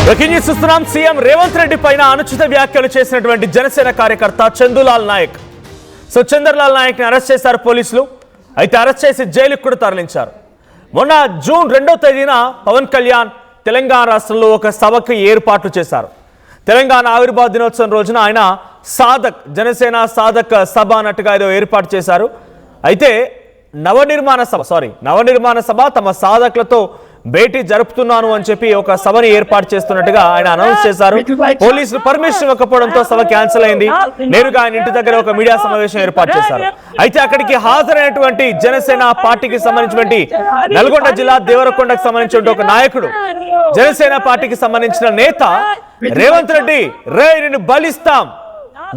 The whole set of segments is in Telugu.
బ్రేకింగ్ న్యూస్ చూస్తున్నాం. సీఎం రేవంత్ రెడ్డి పైన అనుచిత వ్యాఖ్యలు చేసినటువంటి జనసేన కార్యకర్త చందులాల్ నాయక్. చంద్రలాల్ నాయక్ ని అరెస్ట్ చేశారు పోలీసులు. అయితే అరెస్ట్ చేసి జైలుకు కూడా తరలించారు. మొన్న జూన్ 2వ తేదీన పవన్ కళ్యాణ్ తెలంగాణ రాష్ట్రంలో ఒక సభకు ఏర్పాట్లు చేశారు. తెలంగాణ ఆవిర్భావ దినోత్సవం రోజున ఆయన జనసేన సాధక్ సభ అన్నట్టుగా ఏదో ఏర్పాటు చేశారు. అయితే నవనిర్మాణ సభ తమ సాధకులతో భేటీ జరుపుతున్నాను అని చెప్పి ఒక సభని ఏర్పాటు చేస్తున్నట్టుగా ఆయన అనౌన్స్ చేశారు. పోలీసులు పర్మిషన్ ఇవ్వకపోవడంతో సభ క్యాన్సిల్ అయింది. నేరుగా ఆయన ఇంటి దగ్గర ఒక మీడియా సమావేశం ఏర్పాటు చేశారు. అయితే అక్కడికి హాజరైనటువంటి జనసేన పార్టీకి సంబంధించినటువంటి నల్గొండ జిల్లా దేవరకొండకు సంబంధించిన ఒక నాయకుడు, జనసేన పార్టీకి సంబంధించిన నేత రేవంత్ రెడ్డి నిన్ను బలిస్తాం,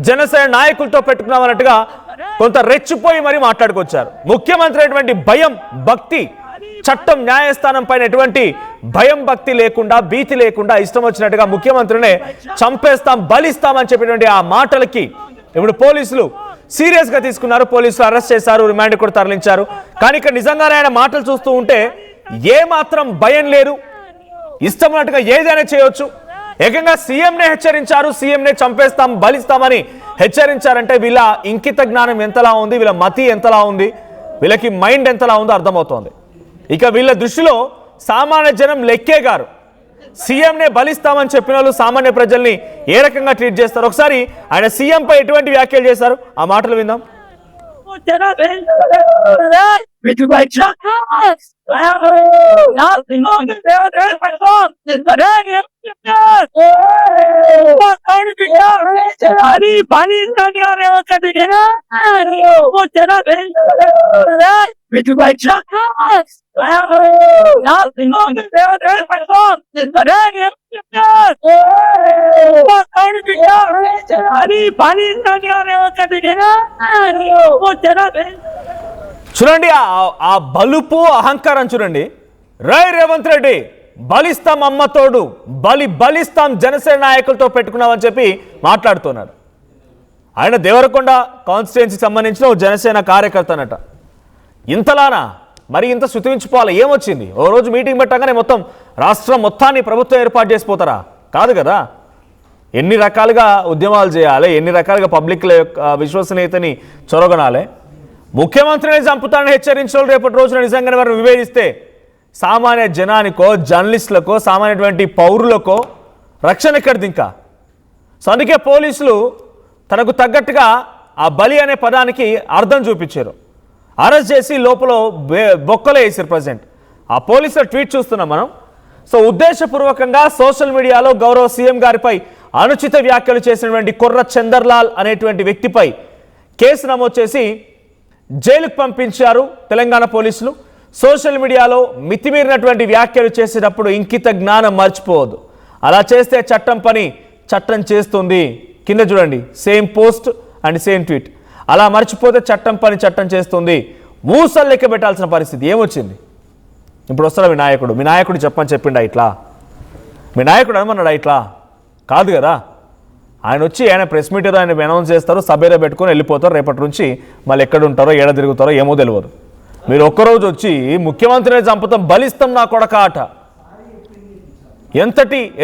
జనసేన నాయకులతో పెట్టుకున్నామన్నట్టుగా కొంత రెచ్చిపోయి మరి మాట్లాడుకొచ్చారు. ముఖ్యమంత్రి అటువంటి భయం, భక్తి, చట్టం, న్యాయస్థానం పైన ఎటువంటి భయం, భక్తి లేకుండా, భీతి లేకుండా ఇష్టం వచ్చినట్టుగా ముఖ్యమంత్రినే చంపేస్తాం, బలిస్తామని చెప్పినటువంటి ఆ మాటలకి ఇప్పుడు పోలీసులు సీరియస్ గా తీసుకున్నారు. పోలీసులు అరెస్ట్ చేశారు, రిమాండ్ కూడా తరలించారు. కానీ ఇక్కడ నిజంగానే ఆయన మాటలు చూస్తూ ఉంటే ఏ మాత్రం భయం లేదు, ఇష్టం ఉన్నట్టుగా ఏదైనా చేయొచ్చు. ఏకంగా సీఎంనే హెచ్చరించారు. సీఎంనే చంపేస్తాం, బలిస్తామని హెచ్చరించారంటే వీళ్ళ ఇంకిత జ్ఞానం ఎంతలా ఉంది, వీళ్ళ మతి ఎంతలా ఉంది, వీళ్ళకి మైండ్ ఎంతలా ఉందో అర్థమవుతోంది. ఇక వీళ్ళ దృష్టిలో సామాన్య జనం లెక్కే గారు. సీఎంనే బలిస్తామని చెప్పిన వాళ్ళు సామాన్య ప్రజల్ని ఏ రకంగా ట్రీట్ చేస్తారు? ఒకసారి ఆయన సీఎం పై ఎటువంటి వ్యాఖ్యలు చేశారు, ఆ మాటలు విందాం. చూడండి ఆ బలుపు, అహంకారం చూడండి. రేవంత్ రెడ్డి బలిస్తాం, అమ్మతోడు బలిస్తాం, జనసేన నాయకులతో పెట్టుకున్నామని చెప్పి మాట్లాడుతున్నాడు. ఆయన దేవరకొండ కాన్స్టిట్యుయెన్సీకి సంబంధించిన ఓ జనసేన కార్యకర్త అన్నట. ఇంతలానా మరి ఇంత శృతించిపోవాలి? ఏమొచ్చింది? ఓ రోజు మీటింగ్ పెట్టగానే మొత్తం రాష్ట్రం మొత్తాన్ని ప్రభుత్వం ఏర్పాటు చేసిపోతారా? కాదు కదా. ఎన్ని రకాలుగా ఉద్యమాలు చేయాలి, ఎన్ని రకాలుగా పబ్లిక్ల యొక్క విశ్వసనీయతని చొరగొనాలి. ముఖ్యమంత్రిని చంపుతానని హెచ్చరించిన వాళ్ళు రేపటి రోజున నిజంగానే వారిని విభేదిస్తే సామాన్య జనానికో, జర్నలిస్టులకో, సామాన్యటువంటి పౌరులకో రక్షణ ఎక్కడిది ఇంకా? సో అందుకే పోలీసులు తనకు తగ్గట్టుగా ఆ బలి అనే పదానికి అర్థం చూపించారు. అరెస్ట్ చేసి లోపల బొక్కలో వేసారు. ప్రజెంట్ ఆ పోలీసుల ట్వీట్ చూస్తున్నాం మనం. సో ఉద్దేశపూర్వకంగా సోషల్ మీడియాలో గౌరవ సీఎం గారిపై అనుచిత వ్యాఖ్యలు చేసినటువంటి కుర్ర చందర్లాల్ అనేటువంటి వ్యక్తిపై కేసు నమోదు చేసి జైలుకు పంపించారు తెలంగాణ పోలీసులు. సోషల్ మీడియాలో మితిమీరినటువంటి వ్యాఖ్యలు చేసేటప్పుడు ఇంకిత జ్ఞానం మర్చిపోవద్దు. అలా చేస్తే చట్టం చేస్తుంది. కింద చూడండి, same post and same tweet. అలా మర్చిపోతే చట్టం చేస్తుంది. ఊసలు లెక్క పెట్టాల్సిన పరిస్థితి ఏమొచ్చింది? ఇప్పుడు వస్తారా మీ నాయకుడు చెప్పని చెప్పిండా ఇట్లా? మీ నాయకుడు అనమన్నాడా ఇట్లా? కాదు కదా. ఆయన వచ్చి ఆయన ప్రెస్ మీట్ ఆయన అనౌన్స్ చేస్తారు, సభలో పెట్టుకొని వెళ్ళిపోతారు. రేపటి నుంచి మళ్ళీ ఎక్కడ ఉంటారో, ఏడ తిరుగుతారో ఏమో తెలియదు. మీరు ఒక్కరోజు వచ్చి ముఖ్యమంత్రిని చంపుతాం, బలిస్తాం నా కొడక ఆట.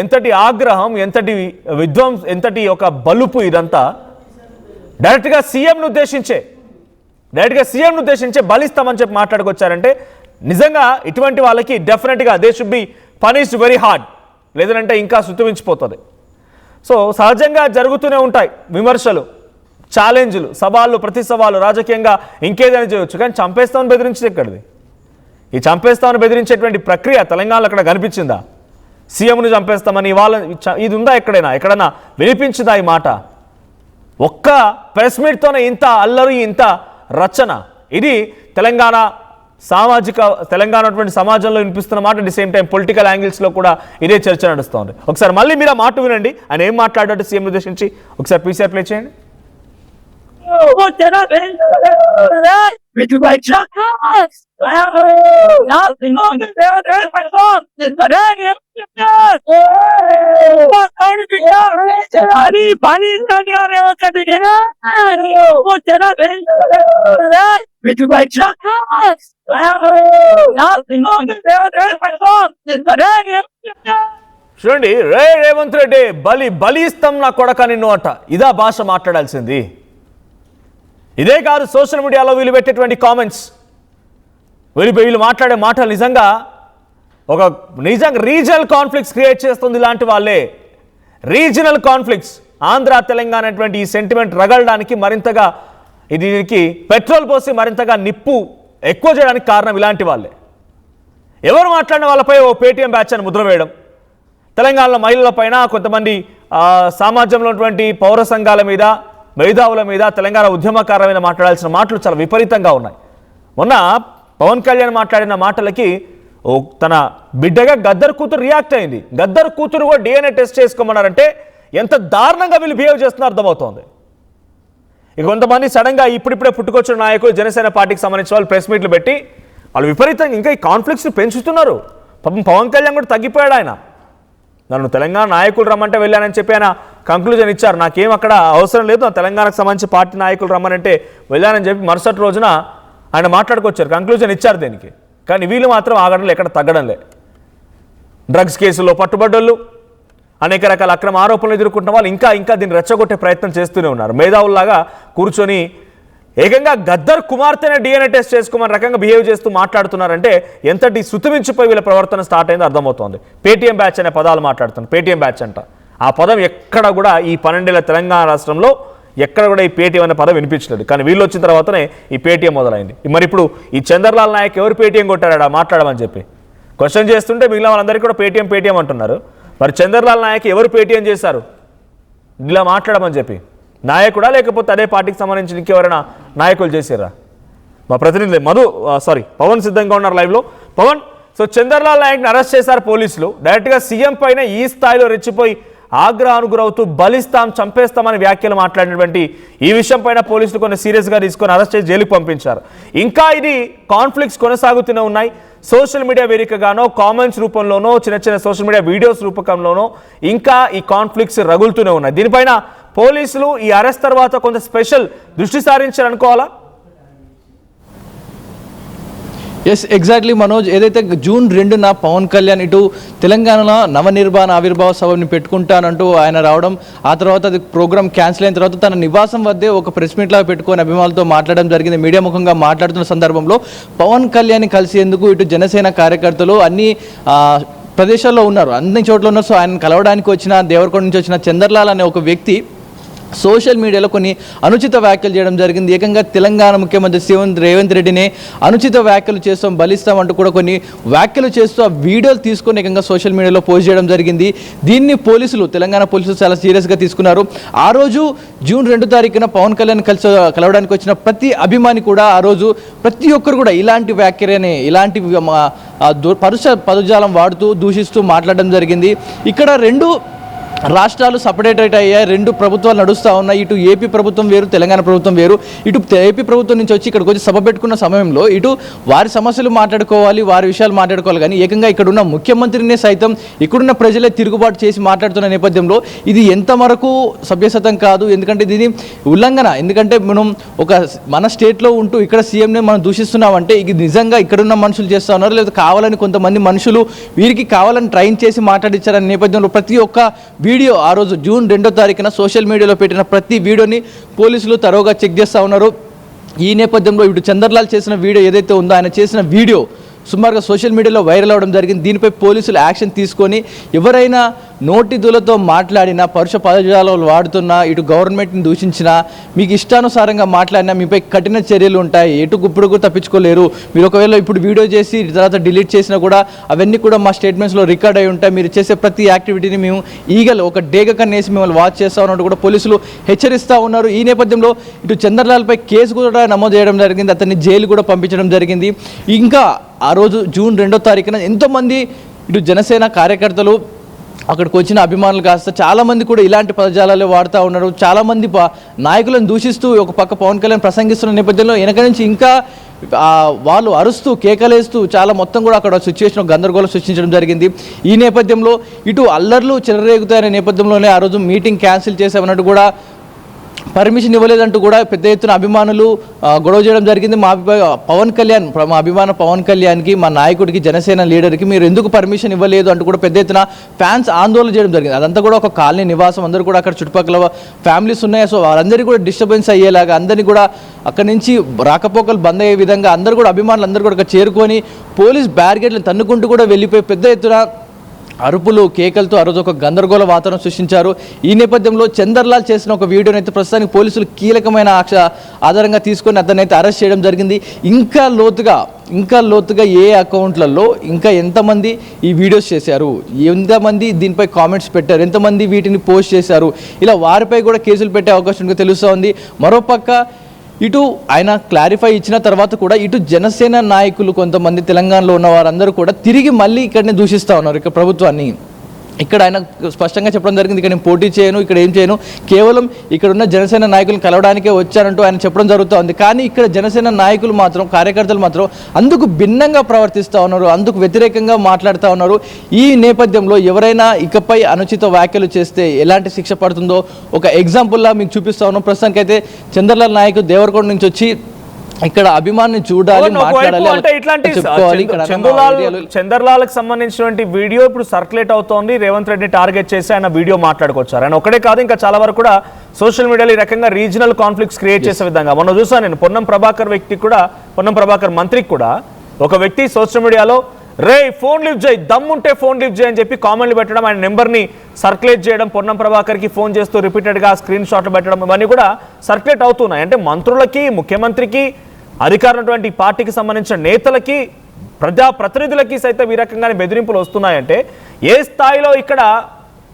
ఎంతటి ఆగ్రహం, ఎంతటి ఎంతటి ఒక బలుపు ఇదంతా. డైరెక్ట్గా సీఎంను ఉద్దేశించే బలిస్తామని చెప్పి మాట్లాడుకొచ్చారంటే నిజంగా ఇటువంటి వాళ్ళకి డెఫినెట్గా they should be punished very hard. లేదంటే ఇంకా శృతిమించిపోతుంది. సో సహజంగా జరుగుతూనే ఉంటాయి విమర్శలు, ఛాలెంజ్లు, సవాళ్ళు, ప్రతి సవాళ్ళు. రాజకీయంగా ఇంకేదైనా చేయవచ్చు, కానీ చంపేస్తామని బెదిరించేది ఎక్కడిది? ఈ చంపేస్తామని బెదిరించేటువంటి ప్రక్రియ తెలంగాణలో అక్కడ కనిపించిందా? సీఎంను చంపేస్తామని ఇది ఉందా? ఎక్కడైనా వినిపించిందా ఈ మాట? ఒక్క ప్రెస్ మీట్తోనే ఇంత అల్లరి, ఇంత రచన. ఇది తెలంగాణ సమాజంలో వినిపిస్తున్న మాట. At the same time political యాంగిల్స్లో కూడా ఇదే చర్చ నడుస్తుంది. ఒకసారి మళ్ళీ మీరు ఆ మాట వినండి. ఆయన ఏం మాట్లాడాడు సీఎం ఉద్దేశించి ఒకసారి పీసీఆర్ ప్లే చేయండి. చూడండి, రేవంత్ రెడ్డి బలి ఇస్తాం నా కొడక నిన్ను అట, ఇదా భాష మాట్లాడాల్సింది. ఇదే కాదు సోషల్ మీడియాలో వీళ్ళు పెట్టేటువంటి కామెంట్స్, వీళ్ళు మాట్లాడే మాటలు నిజంగా రీజనల్ కాన్ఫ్లిక్ట్స్ క్రియేట్ చేస్తుంది. ఇలాంటి వాళ్ళే రీజనల్ కాన్ఫ్లిక్ట్స్, ఆంధ్ర తెలంగాణ అనేటువంటి ఈ సెంటిమెంట్ రగలడానికి మరింతగా దీనికి పెట్రోల్ పోసి మరింతగా నిప్పు ఎక్కువ చేయడానికి కారణం ఇలాంటి వాళ్ళే. ఎవరు మాట్లాడిన వాళ్ళపై ఓ పేటీఎం బ్యాచ్ అని ముద్ర వేయడం, తెలంగాణలో మహిళల పైన, కొంతమంది సమాజంలో ఉన్నటువంటి పౌర సంఘాల మీద, మేధావుల మీద, తెలంగాణ ఉద్యమకారుల మీద మాట్లాడాల్సిన మాటలు చాలా విపరీతంగా ఉన్నాయి. మొన్న పవన్ కళ్యాణ్ మాట్లాడిన మాటలకి తన బిడ్డగా గద్దర్ కూతురు రియాక్ట్ అయింది. గద్దర్ కూతురు కూడా DNA టెస్ట్ చేసుకోమన్నారంటే ఎంత దారుణంగా వీళ్ళు బిహేవ్ చేస్తున్నారో అర్థమవుతోంది. ఇక కొంతమంది సడన్గా ఇప్పుడిప్పుడే పుట్టుకొచ్చిన నాయకులు, జనసేన పార్టీకి సంబంధించిన వాళ్ళు ప్రెస్ మీట్లు పెట్టి వాళ్ళు విపరీతంగా ఇంకా ఈ కాన్ఫ్లిక్ట్స్ని పెంచుతున్నారు. పాపం పవన్ కళ్యాణ్ కూడా తగ్గిపోయాడు. ఆయన నన్ను తెలంగాణ నాయకులు రమ్మంటే వెళ్ళానని చెప్పి ఆయన కంక్లూజన్ ఇచ్చారు. నాకేం అక్కడ అవసరం లేదు, నా తెలంగాణకు సంబంధించి పార్టీ నాయకులు రమ్మనంటే వెళ్ళానని చెప్పి మరుసటి రోజున ఆయన మాట్లాడుకొచ్చారు, కంక్లూజన్ ఇచ్చారు దీనికి. కానీ వీళ్ళు మాత్రం ఆగడంలో ఎక్కడ తగ్గడంలే. డ్రగ్స్ కేసుల్లో పట్టుబడ్డోళ్ళు, అనేక రకాల అక్రమ ఆరోపణలు ఎదుర్కొంటున్న వాళ్ళు ఇంకా దీన్ని రెచ్చగొట్టే ప్రయత్నం చేస్తూనే ఉన్నారు. మేధావుల్లాగా కూర్చొని ఏకంగా గద్దర్ కుమార్తెనే DNA టెస్ట్ చేసుకోమని రకంగా బిహేవ్ చేస్తూ మాట్లాడుతున్నారంటే ఎంతటి శృతిమించిపోయి వీళ్ళ ప్రవర్తన స్టార్ట్ అయిందో అర్థమవుతోంది. పేటీఎం బ్యాచ్ అనే పదాలు మాట్లాడుతున్నారు. పేటీఎం బ్యాచ్ అంట, ఆ పదం ఎక్కడ కూడా ఈ 12 ఏళ్ల తెలంగాణ రాష్ట్రంలో ఎక్కడ కూడా ఈ పేటీఎం అనే పదం వినిపించలేదు. కానీ వీళ్ళు వచ్చిన తర్వాతనే ఈ పేటీఎం మొదలైంది. మరి ఇప్పుడు ఈ చంద్రలాల్ నాయక్ ఎవరు పేటీఎం కొట్టాడా మాట్లాడమని చెప్పి క్వశ్చన్ చేస్తుంటే మిగిలిన వాళ్ళందరికీ కూడా పేటీఎం అంటున్నారు. మరి చంద్రలాల్ నాయక్ ఎవరు పేటీఎం చేశారు ఇలా మాట్లాడమని చెప్పి? నాయకుడా లేకపోతే అదే పార్టీకి సంబంధించిన ఇంకెవరైనా నాయకులు చేశారా? మా ప్రతినిధి పవన్ సిద్ధంగా ఉన్నారు లైవ్లో. పవన్, సో చంద్రలాల్ నాయక్ని అరెస్ట్ చేశారు పోలీసులు. డైరెక్ట్గా సీఎం పైన ఈ స్థాయిలో రెచ్చిపోయి ఆగ్రహానికి గురవుతూ బలిస్తాం, చంపేస్తామని వ్యాఖ్యలు మాట్లాడినటువంటి ఈ విషయం పైన పోలీసులు కొన్ని సీరియస్గా తీసుకొని అరెస్ట్ చేసి జైలుకు పంపించారు. ఇంకా ఇది కాన్ఫ్లిక్ట్స్ కొనసాగుతూనే ఉన్నాయి. సోషల్ మీడియా వేదికగానో, కామెంట్స్ రూపంలోనో, చిన్న సోషల్ మీడియా వీడియోస్ రూపకంలోనో ఇంకా ఈ కాన్ఫ్లిక్ట్స్ రగులుతూనే ఉన్నాయి. దీనిపైన పోలీసులు ఈ అరెస్ట్ తర్వాత కొంత స్పెషల్ దృష్టి సారించారనుకోవాలా? Yes, exactly Manoj. ఏదైతే జూన్ 2న పవన్ కళ్యాణ్ ఇటు తెలంగాణలో నవనిర్మాణ ఆవిర్భావ సభని పెట్టుకుంటానంటూ ఆయన రావడం, ఆ తర్వాత అది ప్రోగ్రామ్ క్యాన్సిల్ అయిన తర్వాత తన నివాసం వద్దే ఒక ప్రెస్ మీట్ లాగా పెట్టుకొని అభిమానులతో మాట్లాడడం జరిగింది. మీడియా ముఖంగా మాట్లాడుతున్న సందర్భంలో పవన్ కళ్యాణ్ కలిసేందుకు ఇటు జనసేన కార్యకర్తలు అన్ని ప్రదేశాల్లో ఉన్నారు, అన్ని చోట్ల ఉన్నారు. సో ఆయన కలవడానికి వచ్చిన దేవరకొండ నుంచి వచ్చిన చంద్రలాల్ అనే ఒక వ్యక్తి సోషల్ మీడియాలో కొన్ని అనుచిత వ్యాఖ్యలు చేయడం జరిగింది. ఏకంగా తెలంగాణ ముఖ్యమంత్రి సీఎం రేవంత్ రెడ్డిని అనుచిత వ్యాఖ్యలు చేస్తాం, బలిస్తాం అంటూ కూడా కొన్ని వ్యాఖ్యలు చేస్తూ ఆ వీడియోలు తీసుకొని ఏకంగా సోషల్ మీడియాలో పోస్ట్ చేయడం జరిగింది. దీన్ని తెలంగాణ పోలీసులు చాలా సీరియస్గా తీసుకున్నారు. ఆ రోజు జూన్ 2 తారీఖున పవన్ కళ్యాణ్ కలవడానికి వచ్చిన ప్రతి అభిమాని కూడా ఆ రోజు ప్రతి ఒక్కరు కూడా ఇలాంటి వ్యాఖ్యలని, ఇలాంటి పదజాలం వాడుతూ దూషిస్తూ మాట్లాడడం జరిగింది. ఇక్కడ 2 రాష్ట్రాలు సపరేట్ అయ్యాయి, 2 ప్రభుత్వాలు నడుస్తూ ఉన్నాయి. ఇటు ఏపీ ప్రభుత్వం వేరు, తెలంగాణ ప్రభుత్వం వేరు. ఇటు ఏపీ ప్రభుత్వం నుంచి వచ్చి ఇక్కడికి వచ్చి సభ పెట్టుకున్న సమయంలో ఇటు వారి సమస్యలు మాట్లాడుకోవాలి, వారి విషయాలు మాట్లాడుకోవాలి. కానీ ఏకంగా ఇక్కడున్న ముఖ్యమంత్రిని సైతం ఇక్కడున్న ప్రజలే తిరుగుబాటు చేసి మాట్లాడుతున్న నేపథ్యంలో ఇది ఎంతవరకు సభ్యసతం కాదు. ఎందుకంటే దీని ఉల్లంఘన. ఎందుకంటే మనం మన స్టేట్లో ఉంటూ ఇక్కడ సీఎంని మనం దూషిస్తున్నామంటే ఇది నిజంగా ఇక్కడున్న మనుషులు చేస్తూ ఉన్నారు, లేదా కావాలని కొంతమంది మనుషులు వీరికి కావాలని ట్రైన్ చేసి మాట్లాడించారనే నేపథ్యంలో ప్రతి ఒక్క వీడియో ఆ రోజు జూన్ 2వ తారీఖున సోషల్ మీడియాలో పెట్టిన ప్రతి వీడియోని పోలీసులు తరోగా చెక్ చేస్తూ ఉన్నారు. ఈ నేపథ్యంలో ఇప్పుడు చంద్రలాల్ చేసిన వీడియో ఏదైతే ఉందో, ఆయన చేసిన వీడియో సుమారుగా సోషల్ మీడియాలో వైరల్ అవడం జరిగింది. దీనిపై పోలీసులు యాక్షన్ తీసుకొని ఎవరైనా నోటి దూలతో మాట్లాడినా, పరుష పదజాలాలు వాడుతున్నా, ఇటు గవర్నమెంట్ని దూషించినా, మీకు ఇష్టానుసారంగా మాట్లాడినా మీపై కఠిన చర్యలు ఉంటాయి. ఎటు గుప్పుడు తప్పించుకోలేరు. మీరు ఒకవేళ ఇప్పుడు వీడియో చేసి తర్వాత డిలీట్ చేసినా కూడా అవన్నీ కూడా మా స్టేట్మెంట్స్లో రికార్డ్ అయి ఉంటాయి. మీరు చేసే ప్రతి యాక్టివిటీని మేము ఒక డేగ కన్నేసి మిమ్మల్ని వాచ్ చేస్తూ ఉన్నట్టు కూడా పోలీసులు హెచ్చరిస్తూ ఉన్నారు. ఈ నేపథ్యంలో ఇటు చంద్రలాల్పై కేసు కూడా నమోదు చేయడం జరిగింది, అతన్ని జైలు కూడా పంపించడం జరిగింది. ఇంకా ఆ రోజు జూన్ 2వ తారీఖున ఎంతోమంది ఇటు జనసేన కార్యకర్తలు అక్కడికి వచ్చిన అభిమానులు కాస్త చాలామంది కూడా ఇలాంటి పదజాలాలే వాడుతూ ఉన్నారు. చాలామంది నాయకులను దూషిస్తూ ఒక పక్క పవన్ కళ్యాణ్ ప్రసంగిస్తున్న నేపథ్యంలో వెనక నుంచి ఇంకా వాళ్ళు అరుస్తూ కేకలేస్తూ చాలా మొత్తం కూడా అక్కడ సిచ్యువేషన్ గందరగోళం సృష్టించడం జరిగింది. ఈ నేపథ్యంలో ఇటు అల్లర్లు చెలరేగుతాయనే నేపథ్యంలోనే ఆ రోజు మీటింగ్ క్యాన్సిల్ చేసామన్నట్టు కూడా పర్మిషన్ ఇవ్వలేదంటూ కూడా పెద్ద ఎత్తున అభిమానులు గొడవ చేయడం జరిగింది. మా అభిమాన పవన్ కళ్యాణ్కి, మా నాయకుడికి, జనసేన లీడర్కి మీరు ఎందుకు పర్మిషన్ ఇవ్వలేదు అంటూ కూడా పెద్ద ఎత్తున ఫ్యాన్స్ ఆందోళన చేయడం జరిగింది. అదంతా కూడా ఒక కాలనీ నివాసం, అందరూ కూడా అక్కడ చుట్టుపక్కల ఫ్యామిలీస్ ఉన్నాయి. సో వాళ్ళందరికీ కూడా డిస్టర్బెన్స్ అయ్యేలాగా, అందరినీ కూడా అక్కడి నుంచి రాకపోకలు బంద్ అయ్యే విధంగా అందరూ కూడా అభిమానులు అందరూ కూడా అక్కడ చేరుకొని పోలీస్ బ్యారికేడ్లను తన్నుకుంటూ కూడా వెళ్ళిపోయి పెద్ద ఎత్తున అరుపులు కేకలతో ఆ రోజు ఒక గందరగోళ వాతావరణం సృష్టించారు. ఈ నేపథ్యంలో చందర్లాల్ చేసిన ఒక వీడియోని అయితే ప్రస్తుతానికి పోలీసులు కీలకమైన ఆధారంగా తీసుకొని అతన్ని అయితే అరెస్ట్ చేయడం జరిగింది. ఇంకా లోతుగా ఏ అకౌంట్లలో ఇంకా ఎంతమంది ఈ వీడియోస్ చేశారు, ఎంతమంది దీనిపై కామెంట్స్ పెట్టారు, ఎంతమంది వీటిని పోస్ట్ చేశారు, ఇలా వారిపై కూడా కేసులు పెట్టే అవకాశం ఇంకా తెలుస్తూ ఉంది. మరోపక్క ఇటు ఆయన క్లారిఫై ఇచ్చిన తర్వాత కూడా ఇటు జనసేన నాయకులు కొంతమంది తెలంగాణలో ఉన్న వారందరూ కూడా తిరిగి మళ్ళీ ఇక్కడనే దూషిస్తూ ఉన్నారు ఇక్కడ ప్రభుత్వాన్ని. ఇక్కడ ఆయన స్పష్టంగా చెప్పడం జరిగింది, ఇక్కడ నేను పోటీ చేయను, ఇక్కడ ఏం చేయను, కేవలం ఇక్కడ ఉన్న జనసేన నాయకులను కలవడానికే వచ్చానంటూ ఆయన చెప్పడం జరుగుతూ ఉంది. కానీ ఇక్కడ జనసేన నాయకులు మాత్రం, కార్యకర్తలు మాత్రం అందుకు భిన్నంగా ప్రవర్తిస్తూ ఉన్నారు, అందుకు వ్యతిరేకంగా మాట్లాడుతూ ఉన్నారు. ఈ నేపథ్యంలో ఎవరైనా ఇకపై అనుచిత వ్యాఖ్యలు చేస్తే ఎలాంటి శిక్ష పడుతుందో ఒక ఎగ్జాంపుల్లా మీకు చూపిస్తా ఉన్నాం. ప్రస్తుతానికైతే చంద్రలాల్ నాయక్ దేవరకొండ నుంచి వచ్చి ఇక్కడ అభిమాన్ని చూడాలి, మాట్లాడాలి, అంటే ఇట్లాంటి చంద్రలాల్ కి సంబంధించినటువంటి వీడియో ఇప్పుడు సర్క్యులేట్ అవుతోంది. రేవంత్ రెడ్డి టార్గెట్ చేసి ఆయన వీడియో మాట్లాడుకొచ్చారు. ఆయన ఒకటే కాదు, ఇంకా చాలా వరకు కూడా సోషల్ మీడియాలో ఈ రకంగా రీజనల్ కాన్ఫ్లిక్ట్స్ క్రియేట్ చేసే విధంగా మొన్న చూసాను నేను. పొన్నం ప్రభాకర్ మంత్రికి కూడా ఒక వ్యక్తి సోషల్ మీడియాలో రే ఫోన్ లిఫ్ట్ చేయి, దమ్ముంటే ఫోన్ లిఫ్ట్ చేయి అని చెప్పి కామెంట్లు పెట్టడం, ఆయన నెంబర్ని సర్క్యులేట్ చేయడం, పొన్నం ప్రభాకర్కి ఫోన్ చేస్తూ రిపీటెడ్గా స్క్రీన్ షాట్లు పెట్టడం, ఇవన్నీ కూడా సర్క్యులేట్ అవుతున్నాయి. అంటే మంత్రులకి, ముఖ్యమంత్రికి, అధికారులటువంటి పార్టీకి సంబంధించిన నేతలకి, ప్రజాప్రతినిధులకి సైతం ఈ రకంగానే బెదిరింపులు వస్తున్నాయంటే ఏ స్థాయిలో ఇక్కడ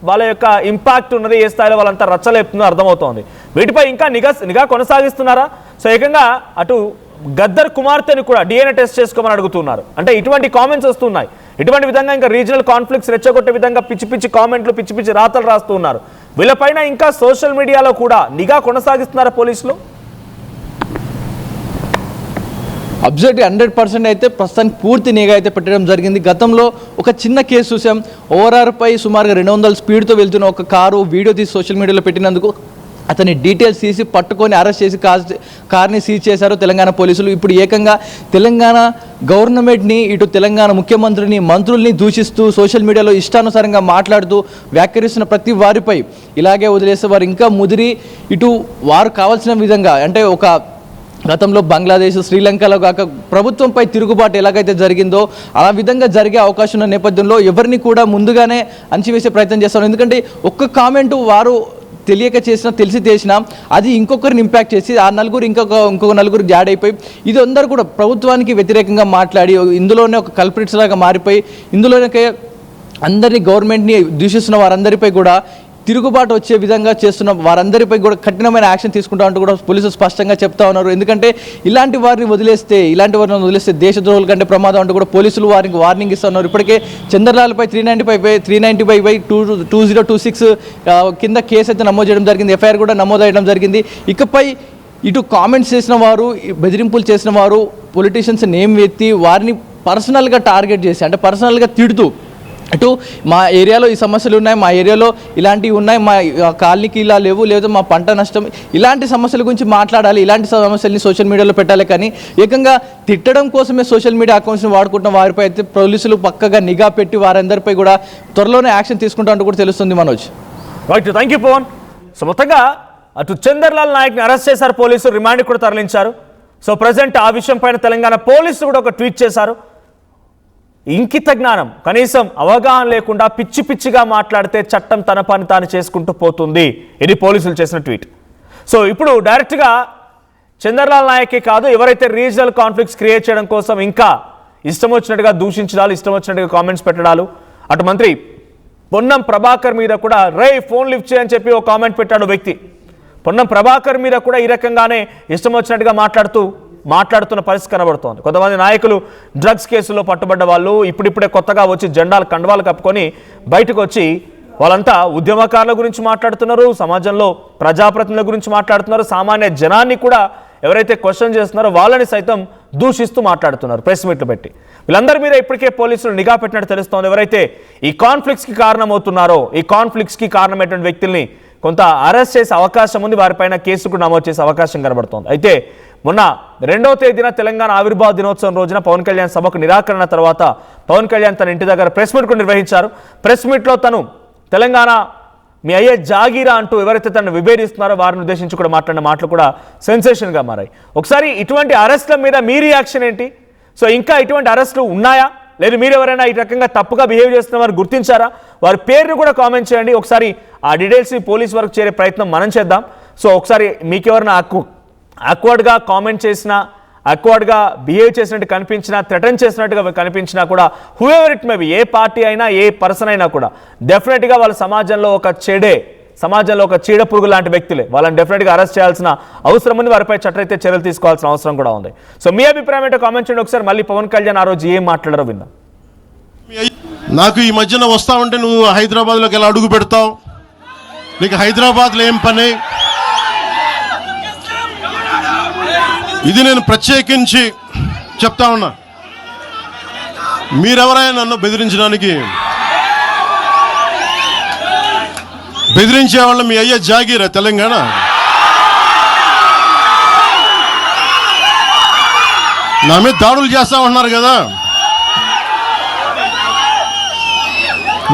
వాళ్ళ యొక్క ఇంపాక్ట్ ఉన్నది, ఏ స్థాయిలో వాళ్ళంతా రచ్చలేపుతుందో అర్థమవుతోంది. వీటిపై ఇంకా నిఘా కొనసాగిస్తున్నారా? సో ఏకంగా అటు గద్దర్ కుమార్తెని కూడా DNA టెస్ట్ చేసుకోమని అడుగుతున్నారు. అంటే ఇటువంటి కామెంట్స్ వస్తున్నాయి. ఇటువంటి విధంగా ఇంకా రీజనల్ కాన్ఫ్లిక్ట్స్ రెచ్చగొట్టే విధంగా పిచ్చి పిచ్చి కామెంట్లు, పిచ్చి పిచ్చి రాతలు రాస్తూ ఉన్నారు. వీళ్ళపైన ఇంకా సోషల్ మీడియాలో కూడా నిఘా కొనసాగిస్తున్నారా పోలీసులు? అబ్జర్వ్ 100% అయితే ప్రస్తుతానికి పూర్తి నిఘా అయితే పెట్టడం జరిగింది. గతంలో ఒక చిన్న కేసు చూసాం. ఓఆర్ఆర్పై సుమారుగా 200 స్పీడ్తో వెళ్తున్న ఒక కారు వీడియో తీసి సోషల్ మీడియాలో పెట్టినందుకు అతని డీటెయిల్స్ తీసి పట్టుకొని అరెస్ట్ చేసి కార్ని సీజ్ చేశారు తెలంగాణ పోలీసులు. ఇప్పుడు ఏకంగా తెలంగాణ గవర్నమెంట్ని, ఇటు తెలంగాణ ముఖ్యమంత్రిని, మంత్రుల్ని దూషిస్తూ సోషల్ మీడియాలో ఇష్టానుసారంగా మాట్లాడుతూ వ్యాఖ్యరిస్తున్న ప్రతి వారిపై ఇలాగే వదిలేస్తే వారు ఇంకా ముదిరి ఇటు వారు కావాల్సిన విధంగా, అంటే ఒక గతంలో బంగ్లాదేశ్, శ్రీలంకలో కాక ప్రభుత్వంపై తిరుగుబాటు ఎలాగైతే జరిగిందో ఆ విధంగా జరిగే అవకాశం ఉన్న నేపథ్యంలో ఎవరిని కూడా ముందుగానే అణచివేసే ప్రయత్నం చేస్తాను. ఎందుకంటే ఒక్క కామెంటు వారు తెలియక చేసినా, తెలిసి చేసినా అది ఇంకొకరిని ఇంపాక్ట్ చేసి ఆ నలుగురు ఇంకొక నలుగురు జాడ్ అయిపోయి ఇది అందరూ కూడా ప్రభుత్వానికి వ్యతిరేకంగా మాట్లాడి ఇందులోనే ఒక కల్ప్రిట్స్ లాగా మారిపోయి ఇందులోనే అందరినీ, గవర్నమెంట్ని దూషిస్తున్న వారందరిపై కూడా తిరుగుబాటు వచ్చే విధంగా చేస్తున్న వారందరిపై కూడా కఠినమైన యాక్షన్ తీసుకుంటా అంటూ కూడా పోలీసులు స్పష్టంగా చెప్తా ఉన్నారు. ఎందుకంటే ఇలాంటి వారిని వదిలేస్తే దేశద్రోహుల కంటే ప్రమాదం అంటూ కూడా పోలీసులు వారికి వార్నింగ్ ఇస్తూ ఉన్నారు. ఇప్పటికే చంద్రలాల్పై 395/2026 కింద కేసు అయితే నమోదు చేయడం జరిగింది. ఎఫ్ఐఆర్ కూడా నమోదు చేయడం జరిగింది. ఇకపై ఇటు కామెంట్స్ చేసిన వారు, బెదిరింపులు చేసిన వారు, పొలిటీషియన్స్ నేమ్ ఎత్తి వారిని పర్సనల్గా టార్గెట్ చేసి, అంటే పర్సనల్గా తిడుతూ అటు మా ఏరియాలో ఈ సమస్యలు ఉన్నాయి, మా ఏరియాలో ఇలాంటివి ఉన్నాయి, మా కాలనీకి ఇలా లేవు, లేదా మా పంట నష్టం, ఇలాంటి సమస్యల గురించి మాట్లాడాలి, ఇలాంటి సమస్యల్ని సోషల్ మీడియాలో పెట్టాలి. కానీ ఏకంగా తిట్టడం కోసమే సోషల్ మీడియా అకౌంట్స్ని వాడుకుంటున్న వారిపై అయితే పోలీసులు పక్కగా నిఘా పెట్టి వారందరిపై కూడా త్వరలోనే యాక్షన్ తీసుకుంటా కూడా తెలుస్తుంది. Manoj, right, thank you Pavan. So మొత్తంగా అటు చంద్రలాల్ నాయక్ని అరెస్ట్ చేశారు పోలీసులు, రిమాండ్కి కూడా తరలించారు. సో ప్రజెంట్ ఆ విషయం పైన తెలంగాణ పోలీసులు కూడా ఒక ట్వీట్ చేశారు. ఇంకిత జ్ఞానం, కనీసం అవగాహన లేకుండా పిచ్చి పిచ్చిగా మాట్లాడితే చట్టం తన పని తాను చేసుకుంటూ పోతుంది, ఇది పోలీసులు చేసిన ట్వీట్. సో ఇప్పుడు డైరెక్ట్గా చంద్రలాల్ నాయకే కాదు, ఎవరైతే రీజనల్ కాన్ఫ్లిక్ట్స్ క్రియేట్ చేయడం కోసం ఇంకా ఇష్టం వచ్చినట్టుగా దూషించడాలు, ఇష్టం వచ్చినట్టుగా కామెంట్స్ పెట్టడాలు, అటు మంత్రి పొన్నం ప్రభాకర్ మీద కూడా రే ఫోన్ లిఫ్ట్ చేయని చెప్పి ఒక కామెంట్ పెట్టాడు వ్యక్తి. పొన్నం ప్రభాకర్ మీద కూడా ఈ రకంగానే ఇష్టం వచ్చినట్టుగా మాట్లాడుతున్న పరిస్థితి కనబడుతోంది. కొంతమంది నాయకులు డ్రగ్స్ కేసులో పట్టుబడ్డ వాళ్ళు ఇప్పుడిప్పుడే కొత్తగా వచ్చి కండవాలు కప్పుకొని బయటకు వచ్చి వాళ్ళంతా ఉద్యమకారుల గురించి మాట్లాడుతున్నారు, సమాజంలో ప్రజాప్రతినిధుల గురించి మాట్లాడుతున్నారు, సామాన్య జనాన్ని కూడా ఎవరైతే క్వశ్చన్ చేస్తున్నారో వాళ్ళని సైతం దూషిస్తూ మాట్లాడుతున్నారు ప్రెస్ మీట్లు పెట్టి. వీళ్ళందరి మీద ఇప్పటికే పోలీసులు నిఘా పెట్టినట్టు తెలుస్తోంది. ఎవరైతే ఈ కాన్ఫ్లిక్ట్స్కి కారణమవుతున్నారో, ఈ కాన్ఫ్లిక్ట్స్కి కారణమైనటువంటి వ్యక్తుల్ని కొంత అరెస్ట్ చేసే అవకాశం ఉంది, వారిపైన కేసు కూడా నమోదు చేసే అవకాశం కనబడుతోంది. అయితే మొన్న 2వ తేదీన తెలంగాణ ఆవిర్భావ దినోత్సవం రోజున పవన్ కళ్యాణ్ సభకు నిరాకరణ తర్వాత పవన్ కళ్యాణ్ తన ఇంటి దగ్గర ప్రెస్ మీట్ కూడా నిర్వహించారు. ప్రెస్ మీట్లో తను తెలంగాణ మీ అయ్యే జాగీరా అంటూ ఎవరైతే తనను విభేదిస్తున్నారో వారిని ఉద్దేశించి కూడా మాట్లాడిన మాటలు కూడా సెన్సేషన్గా మారాయి. ఒకసారి ఇటువంటి అరెస్ట్ల మీద మీ రియాక్షన్ ఏంటి? సో ఇంకా ఇటువంటి అరెస్టులు ఉన్నాయా, లేదు మీరు ఎవరైనా ఈ రకంగా తప్పుగా బిహేవ్ చేస్తున్న వారు గుర్తించారా? వారి పేరును కూడా కామెంట్ చేయండి. ఒకసారి ఆ డీటెయిల్స్ పోలీస్ వరకు చేరే ప్రయత్నం మనం చేద్దాం. సో ఒకసారి మీకెవరైనా అక్వర్డ్గా కామెంట్ చేసినా, అక్వర్డ్గా బిహేవ్ చేసినట్టు కనిపించినా, థ్రెటన్ చేసినట్టుగా కనిపించినా కూడా whoever it may be, A party అయినా ఏ పర్సన్ అయినా కూడా డెఫినెట్గా వాళ్ళ సమాజంలో ఒక చీడ పురుగు లాంటి వ్యక్తులే. వాళ్ళని డెఫినెట్గా అరెస్ట్ చేయాల్సిన అవసరం ఉంది, వారిపై చట్టరీత్యా చర్యలు తీసుకోవాల్సిన అవసరం కూడా ఉంది. సో మీ అభిప్రాయం ఏంటో కామెంట్ చేయండి. ఒకసారి మళ్ళీ పవన్ కళ్యాణ్ ఆ రోజు ఏం మాట్లాడారో విందాం. నాకు ఈ మధ్యన వస్తా ఉంటే నువ్వు హైదరాబాద్లోకి ఎలా అడుగు పెడతావు, నీకు హైదరాబాద్లో ఏం పని, ఇది నేను ప్రత్యేకించి చెప్తా ఉన్నా. మీరెవరైనా నన్ను బెదిరించే వాళ్ళు మీ అయ్యే జాగీరా తెలంగాణ? నా మీద దాడులు చేస్తా ఉన్నారు కదా.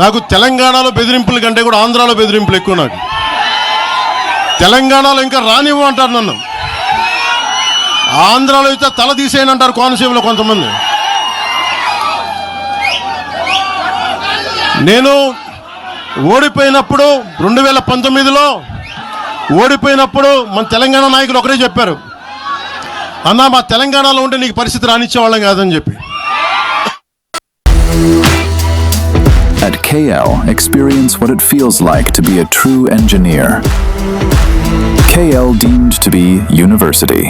నాకు తెలంగాణలో బెదిరింపుల కంటే కూడా ఆంధ్రాలో బెదిరింపులు ఎక్కువ. నాకు తెలంగాణలో ఇంకా రానివ్వు అంటారు నన్ను, ఆంధ్రాలో అయితే తల తీసేయని అంటారు కోనసీమలో కొంతమంది. నేను ఓడిపోయినప్పుడు 2019లో ఓడిపోయినప్పుడు మన తెలంగాణ నాయకులు ఒకరే చెప్పారు, అన్నా మా తెలంగాణలో ఉంటే నీకు పరిస్థితి రానిచ్చేవాళ్ళం కాదని చెప్పి. At KL, experience what it feels like to be a true engineer. KL deemed to be university.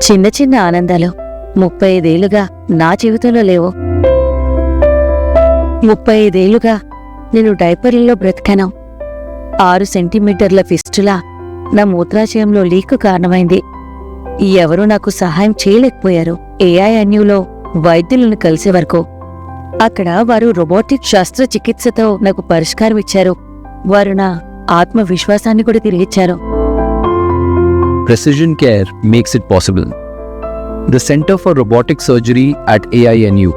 చిన్న చిన్న ఆనందాలు 35 ఏళ్లుగా నా జీవితంలో లేవు. 35 ఏళ్లుగా నేను డైపర్లలో బ్రతికాను. 6 సెంటీమీటర్ల ఫిస్టులా నా మూత్రాశయంలో లీకు కారణమైంది. ఎవరూ నాకు సహాయం చేయలేకపోయారు. AINUలో వైద్యులను కలిసే వరకు అక్కడ వారు రోబోటిక్ శస్త్రచికిత్సతో నాకు పరిష్కారం ఇచ్చారు. వారు నా ఆత్మవిశ్వాసాన్ని కూడా తిరిగిచ్చారు. Precision care makes it possible. The Center for Robotic Surgery at AINU